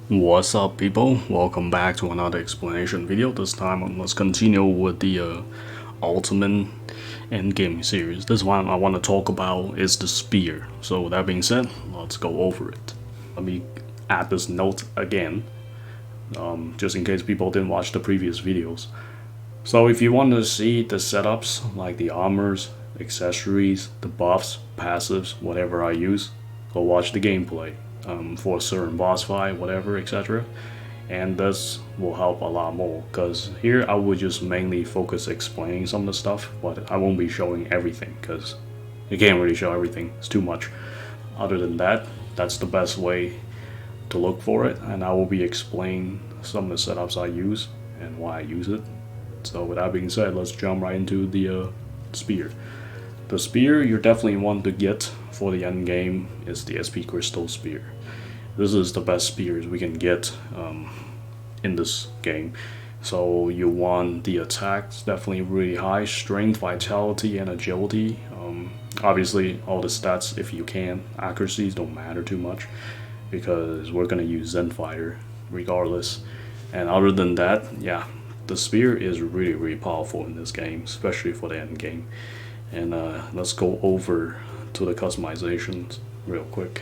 What's up, people? Welcome back to another explanation video. This time, let's continue with the Ultimate Endgame series. This one I want to talk about is the spear. So with that being said, let's go over it. Let me add this note again, just in case people didn't watch the previous videos. So if you want to see the setups, like the armors, accessories, the buffs, passives, whatever I use, go watch the gameplay for a certain boss fight, whatever, etc. And this will help a lot more, because here I would just mainly focus explaining some of the stuff, but I won't be showing everything, because you can't really show everything, it's too much. Other than that, that's the best way to look for it, and I will be explaining some of the setups I use and why I use it. So with that being said, let's jump right into the spear. The spear you definitely want to get for the end game is the SP Crystal Spear. This is the best spears we can get in this game. So you want the attacks definitely really high, strength, vitality, and agility. Obviously, all the stats if you can. Accuracies don't matter too much because we're gonna use Zen Fighter regardless. And other than that, yeah, the spear is really powerful in this game, especially for the end game. And let's go over to the customizations real quick.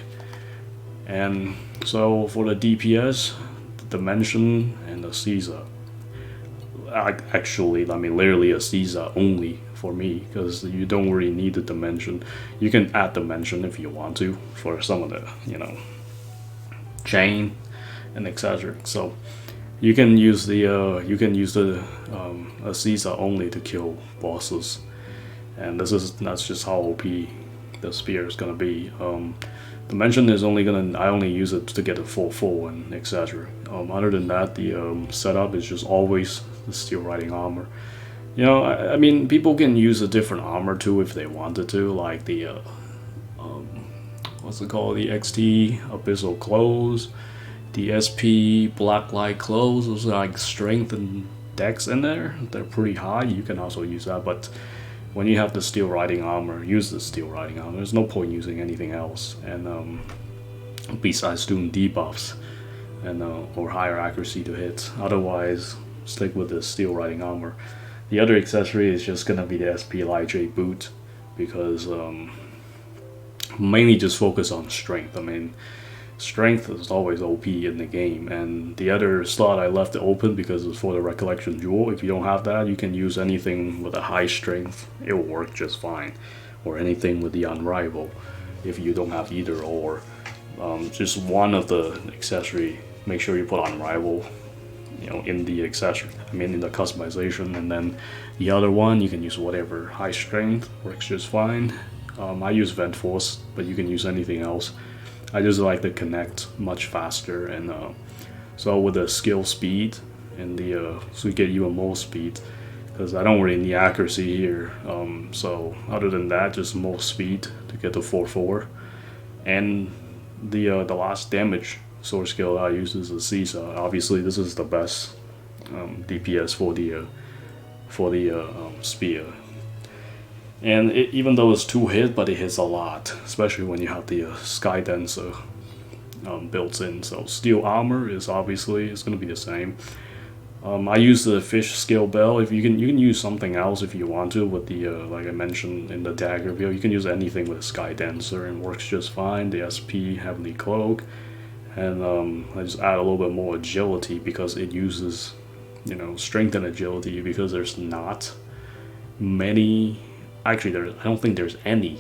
And so for the DPS, the Dimension and the Caesar. Actually, I mean literally a Caesar only for me, because you don't really need the Dimension. You can add Dimension if you want to for some of the, chain and etc. So you can use the Caesar only to kill bosses, and that's just how OP the spear is gonna be. Dimension is I only use it to get a full and etc. Other than that, the setup is just always the steel riding armor. I mean, people can use a different armor too if they wanted to, like the what's it called, the XT Abyssal Clothes, the SP Blacklight Clothes. Those are like strength and dex in there. They're pretty high. You can also use that, but when you have the steel riding armor, use the steel riding armor. There's no point using anything else. And besides doing debuffs and or higher accuracy to hit, otherwise stick with the steel riding armor. The other accessory is just gonna be the SP Light J boot, because mainly just focus on strength. I mean, strength is always OP in the game, and the other slot I left open because it's for the Recollection Jewel. If you don't have that, you can use anything with a high strength, it will work just fine, or anything with the Unrival if you don't have either or. Just one of the accessory, make sure you put Unrival in the accessory, in the customization, and then the other one you can use whatever. High strength works just fine. I use Vent Force, but you can use anything else. I just like to connect much faster, and so with the skill speed and the so you get even more speed, because I don't really need accuracy here. So other than that, just more speed to get to 4/4, and the last damage sword skill I use is the Caesar. Obviously, this is the best DPS for the spear. And even though it's 2 hit, but it hits a lot, especially when you have the Sky Dancer built in. So steel armor is obviously it's going to be the same. I use the fish scale bell. If you can use something else if you want to with the like I mentioned in the dagger build. You can use anything with Sky Dancer and works just fine. The SP Heavenly Cloak, and I just add a little bit more agility because it uses strength and agility, because there's not many. Actually, I don't think there's any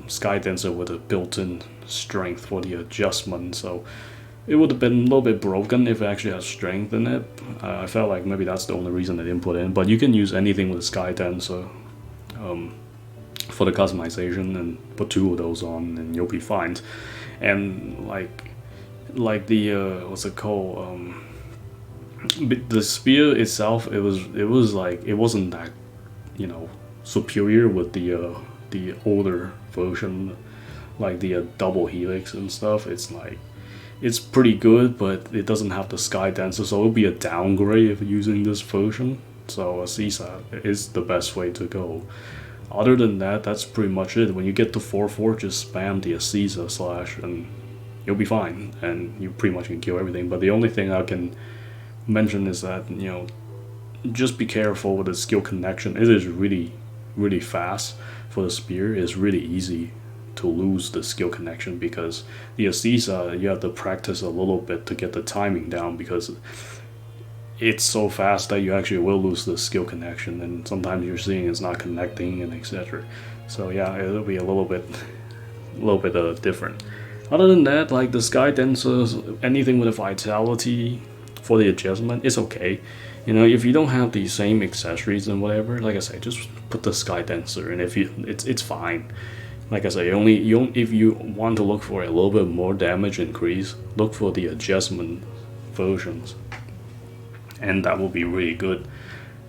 Sky Dancer with a built-in strength for the adjustment, so it would have been a little bit broken if it actually has strength in it. I felt like maybe that's the only reason they didn't put in, but you can use anything with Sky Dancer for the customization, and put 2 of those on and you'll be fine. And like the what's it called? The spear itself, it wasn't that superior with the older version, like the double helix and stuff. It's pretty good, but it doesn't have the Sky Dancer, so it'll be a downgrade if using this version. So a Caesar is the best way to go. Other than that, that's pretty much it. When you get to 4/4, just spam the Caesar slash, and you'll be fine, and you pretty much can kill everything. But the only thing I can mention is that, just be careful with the skill connection. It is really, really fast for the spear. It's really easy to lose the skill connection because the Aziza, you have to practice a little bit to get the timing down because it's so fast that you actually will lose the skill connection, and sometimes you're seeing it's not connecting and etc. So yeah, it'll be a little bit different. Other than that, like the Sky Dancers, anything with a vitality for the adjustment is okay. If you don't have the same accessories and whatever, like I say, just put the Sky Dancer, and if it's fine. Like I say, if you want to look for a little bit more damage increase, look for the adjustment versions, and that will be really good.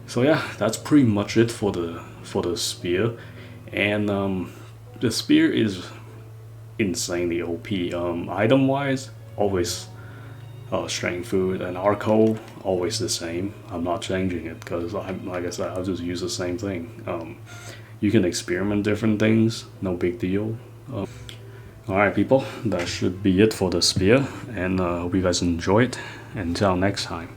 So yeah, that's pretty much it for the spear, and the spear is insanely OP. Item wise, always strength food, and Arco always the same. I'm not changing it because like I said, I'll just use the same thing. You can experiment different things, no big deal. Alright people, that should be it for the spear, and hope you guys enjoyed. Until next time.